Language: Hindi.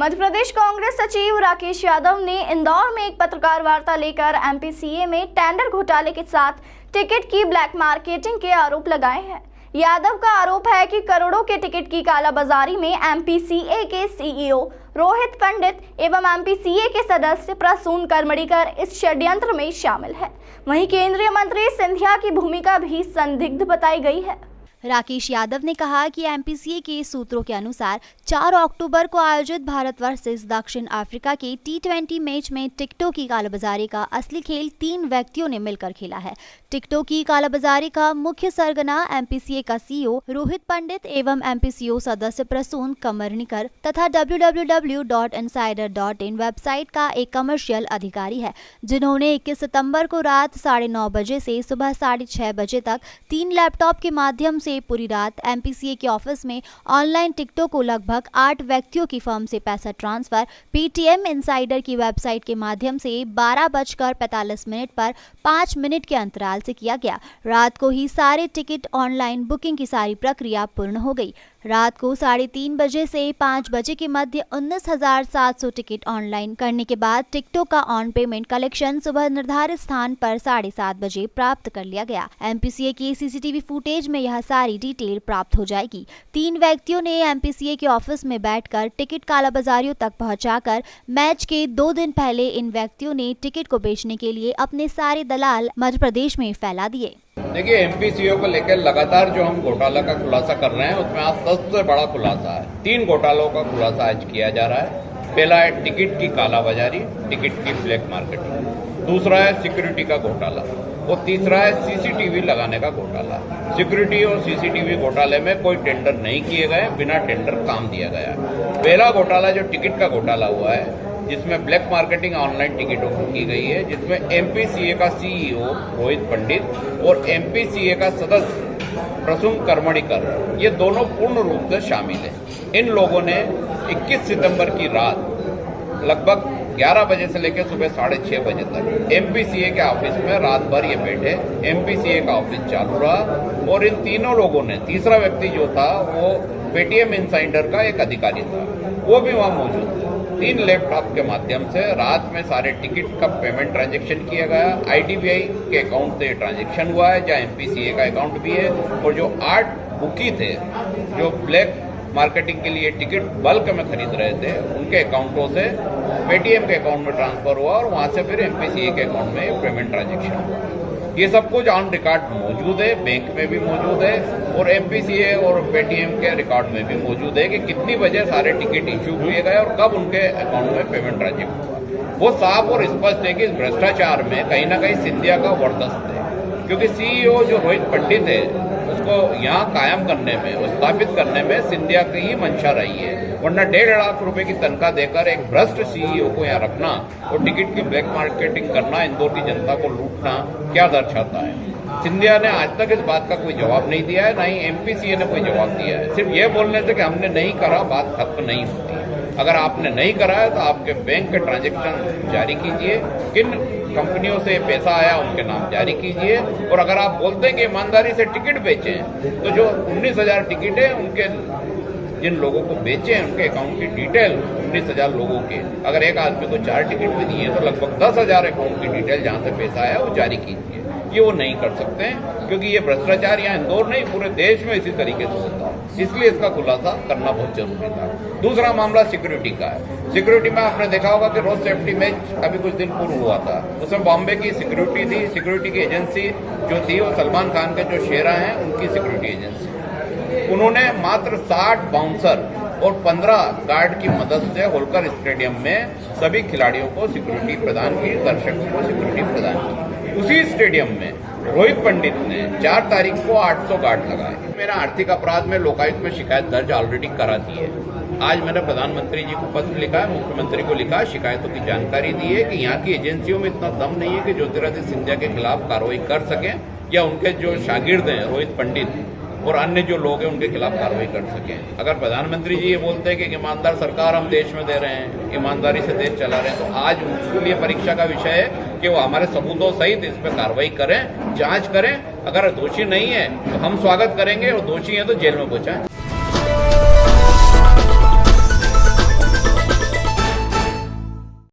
मध्य प्रदेश कांग्रेस सचिव राकेश यादव ने इंदौर में एक पत्रकार वार्ता लेकर एमपीसीए में टेंडर घोटाले के साथ टिकट की ब्लैक मार्केटिंग के आरोप लगाए हैं। यादव का आरोप है कि करोड़ों के टिकट की कालाबाजारी में एमपीसीए के सीईओ रोहित पंडित एवं एमपीसीए के सदस्य प्रसून करमड़ीकर इस षड्यंत्र में शामिल है। वहीं केंद्रीय मंत्री सिंधिया की भूमिका भी संदिग्ध बताई गई है। राकेश यादव ने कहा कि एमपीसीए के सूत्रों के अनुसार 4 अक्टूबर को आयोजित भारत वर्सेस दक्षिण अफ्रीका के T20 मैच में टिकटों की कालाबाजारी का असली खेल 3 व्यक्तियों ने मिलकर खेला है। टिकटों की कालाबाजारी का मुख्य सरगना एमपीसीए का सीईओ रोहित पंडित एवं एमपीसीओ सदस्य प्रसून करमड़ीकर तथा www.insider.in वेबसाइट का एक कमर्शियल अधिकारी है, जिन्होंने 21 सितंबर को रात 9:30 बजे से सुबह 6:30 बजे तक 3 लैपटॉप के माध्यम से पूरी रात एमपीसीए के ऑफिस में ऑनलाइन टिकटों को लगभग 8 व्यक्तियों की फर्म से पैसा ट्रांसफर पेटीएम इनसाइडर की वेबसाइट के माध्यम से 12:45 पर 5 मिनट के अंतराल से किया गया। रात को ही सारे टिकट ऑनलाइन बुकिंग की सारी प्रक्रिया पूर्ण हो गई। रात को 3:30 बजे से 5 बजे के मध्य 19,700 टिकट ऑनलाइन करने के बाद टिकटों का ऑन पेमेंट कलेक्शन सुबह निर्धारित स्थान पर 7:30 बजे प्राप्त कर लिया गया। एमपीसीए की सीसीटीवी फुटेज में यह सारी डिटेल प्राप्त हो जाएगी। 3 व्यक्तियों ने एमपीसीए के ऑफिस में बैठकर टिकट कालाबाजारियों तक पहुंचाकर मैच के 2 दिन पहले इन व्यक्तियों ने टिकट को बेचने के लिए अपने सारे दलाल मध्य प्रदेश में फैला दिए। देखिए, एमपीसीए को लेकर लगातार जो हम घोटाला का खुलासा कर रहे हैं, उसमें आज सबसे बड़ा खुलासा है। 3 घोटालों का खुलासा आज किया जा रहा है। पहला है टिकट की कालाबाजारी, टिकट की ब्लैक मार्केटिंग। दूसरा है सिक्योरिटी का घोटाला और तीसरा है सीसीटीवी लगाने का घोटाला। सिक्योरिटी और सीसीटीवी घोटाले में कोई टेंडर नहीं किए गए, बिना टेंडर काम दिया गया। पहला घोटाला जो टिकट का घोटाला हुआ है, जिसमें ब्लैक मार्केटिंग ऑनलाइन टिकटों की की गई है, जिसमें एमपीसीए का सीईओ रोहित पंडित और एमपीसीए का सदस्य प्रसून करमड़ीकर, ये दोनों पूर्ण रूप से शामिल हैं। इन लोगों ने 21 सितंबर की रात लगभग 11 बजे से लेकर सुबह 6:30 बजे तक एमपीसीए के ऑफिस में रात भर ये बैठे। एमपीसीए का ऑफिस चालू रहा और इन तीनों लोगों ने, तीसरा व्यक्ति जो था वो पेटीएम इनसाइडर का एक अधिकारी था, वो भी वहां मौजूद था। 3 लैपटॉप के माध्यम से रात में सारे टिकट का पेमेंट ट्रांजैक्शन किया गया। आईडीबीआई के अकाउंट से ट्रांजैक्शन हुआ है, जहां एमपीसीए का अकाउंट भी है, और जो 8 बुकी थे जो ब्लैक मार्केटिंग के लिए टिकट बल्क में खरीद रहे थे, उनके अकाउंटों से पेटीएम के अकाउंट में ट्रांसफर हुआ और वहां से फिर एमपीसीए के अकाउंट में पेमेंट ट्रांजैक्शन हुआ। ये सब कुछ ऑन रिकॉर्ड मौजूद है, बैंक में भी मौजूद है और एमपीसीए और पेटीएम के रिकॉर्ड में भी मौजूद है कि कितनी बजे सारे टिकट इश्यू किए गए और कब उनके अकाउंट में पेमेंट ट्रांजैक्शन हुआ। वो साफ और स्पष्ट है कि इस भ्रष्टाचार में कहीं ना कहीं सिंधिया का वर्चस्व है, क्योंकि सीईओ जो रोहित पंडित है, उसको यहाँ कायम करने में और स्थापित करने में सिंधिया की ही मंशा रही है। वरना 1.5 लाख रुपए की तनख्वाह देकर एक भ्रष्ट सीईओ को यहाँ रखना और टिकट की ब्लैक मार्केटिंग करना, इंदौर की जनता को लूटना क्या दर्शाता है। सिंधिया ने आज तक इस बात का कोई जवाब नहीं दिया है, ना ही एमपीसीए ने कोई जवाब दिया है। सिर्फ ये बोलने से कि हमने नहीं करा, बात खत्म नहीं होती। अगर आपने नहीं करा है तो आपके बैंक के ट्रांजैक्शन जारी कीजिए, किन कंपनियों से पैसा आया उनके नाम जारी कीजिए, और अगर आप बोलते हैं कि ईमानदारी से टिकट बेचे तो जो 19,000 टिकट है, उनके जिन लोगों को बेचे हैं उनके अकाउंट की डिटेल 19,000 लोगों के, अगर एक आदमी को 4 टिकट भी दिए तो लगभग 10,000 अकाउंट की डिटेल जहां से पैसा आया वो जारी कीजिए। ये वो नहीं कर सकते हैं, क्योंकि ये भ्रष्टाचार यहाँ इंदौर नहीं पूरे देश में इसी तरीके से होता है। इसलिए इसका खुलासा करना बहुत जरूरी था। दूसरा मामला सिक्योरिटी का है। सिक्योरिटी में आपने देखा होगा कि रोड सेफ्टी मैच अभी कुछ दिन पूर्व हुआ था, उसमें बॉम्बे की सिक्योरिटी थी। सिक्योरिटी की एजेंसी जो थी वो सलमान खान के जो शेरा हैं उनकी सिक्योरिटी एजेंसी। उन्होंने मात्र 60 बाउंसर और 15 गार्ड की मदद से होलकर स्टेडियम में सभी खिलाड़ियों को सिक्योरिटी प्रदान की, दर्शकों को सिक्योरिटी प्रदान की। उसी स्टेडियम में रोहित पंडित ने 4 तारीख को 800 गार्ड लगाए। मेरा आर्थिक अपराध में लोकायुक्त में शिकायत दर्ज ऑलरेडी करा दी है। आज मैंने प्रधानमंत्री जी को पत्र लिखा है, मुख्यमंत्री को लिखा, शिकायतों की जानकारी दी है कि यहाँ की एजेंसियों में इतना दम नहीं है कि ज्योतिरादित्य सिंधिया के खिलाफ कार्रवाई कर सकें, या उनके जो शागिर्द हैं रोहित पंडित और अन्य जो लोग हैं उनके खिलाफ कार्रवाई कर सकें। अगर प्रधानमंत्री जी ये बोलते हैं कि ईमानदार सरकार हम देश में दे रहे हैं, ईमानदारी से देश चला रहे हैं, तो आज उनके लिए परीक्षा का विषय है कि वो हमारे सबूतों सहित इस पर कार्रवाई करें, जांच करें। अगर दोषी नहीं है तो हम स्वागत करेंगे और दोषी है तो जेल में पहुंचाएं।